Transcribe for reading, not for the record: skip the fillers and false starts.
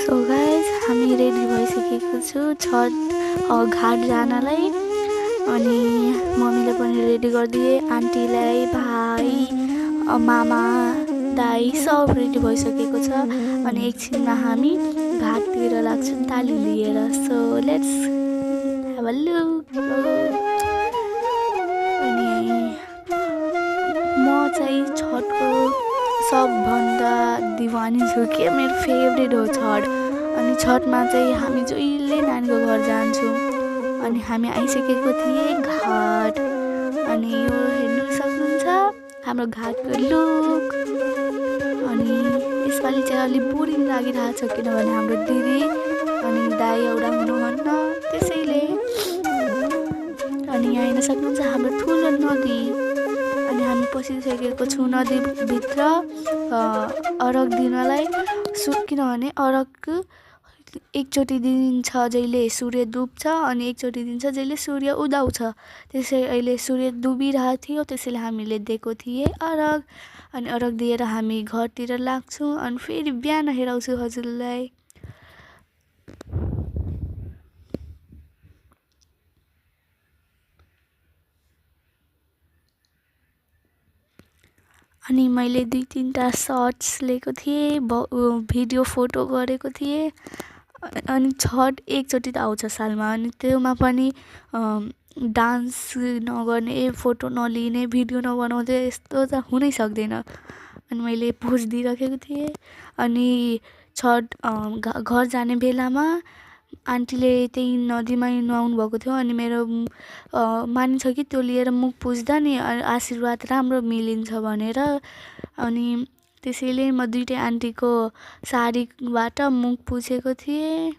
So guys हामी ready भइसकेको छु छठ घाट जानलाई। अनि मम्मीले पनि रेडी गरिदिए, आन्टीलाई, भाइ, मामा, दाइ सब रेडी भइसकेको छ। अनि एकछिनमा हामी घाटतिर लाग्छौँ ताली लिएर। So let's have a look. अनि म चाहिँ छठको सबभन्दा दिवानी छु के मेरो फेभरेट हो छठ। अनि छठमा चाहिँ हामी जहिले नानीको घर जान्छौँ। अनि हामी आइसकेको थिएँ घाट। अनि यो हेर्नु सक्नुहुन्छ हाम्रो घाटको लुक। अनि यसपालि चाहिँ अलिक बोरिङ लागिरहेको छ किनभने हाम्रो दिदी अनि दाइ एउटा हुनुहुन्न, त्यसैले। अनि यहाँ हेर्न सक्नुहुन्छ हाम्रो ठुलो नदी। अनि हामी पसिसकेको छौँ नदीभित्र अरग दिनलाई। किनभने अरग एकचोटि दिन्छ जहिले सूर्य डुब्छ, अनि एकचोटि दिन्छ जहिले सूर्य उदाउँछ। त्यसै अहिले सूर्य डुबिरहेको थियो, त्यसैले हामीले दिएको थिएँ अरग। अनि अरग दिएर हामी घरतिर लाग्छौँ। अनि फेरि बिहान हेराउँछु हजुरलाई। अनि मैले 2-3टा सर्ट्स लिएको थिएँ, भिडियो फोटो गरेको थिएँ। अनि छठ एकचोटि त आउँछ सालमा, अनि त्योमा पनि डान्स नगर्ने, फोटो नलिने, भिडियो नबनाउँदै यस्तो त हुनै सक्दैन। अनि मैले पोज दिइराखेको थिएँ। अनि छठ घर जाने बेलामा आन्टीले त्यही नदीमै नुहाउनु भएको थियो। अनि मेरो मानिन्छ कि त्यो लिएर मुख पुज्दा नि आशीर्वाद राम्रो मिलिन्छ भनेर। अनि त्यसैले म 2टा आन्टीको साडीबाट मुख पुछेको थिएँ।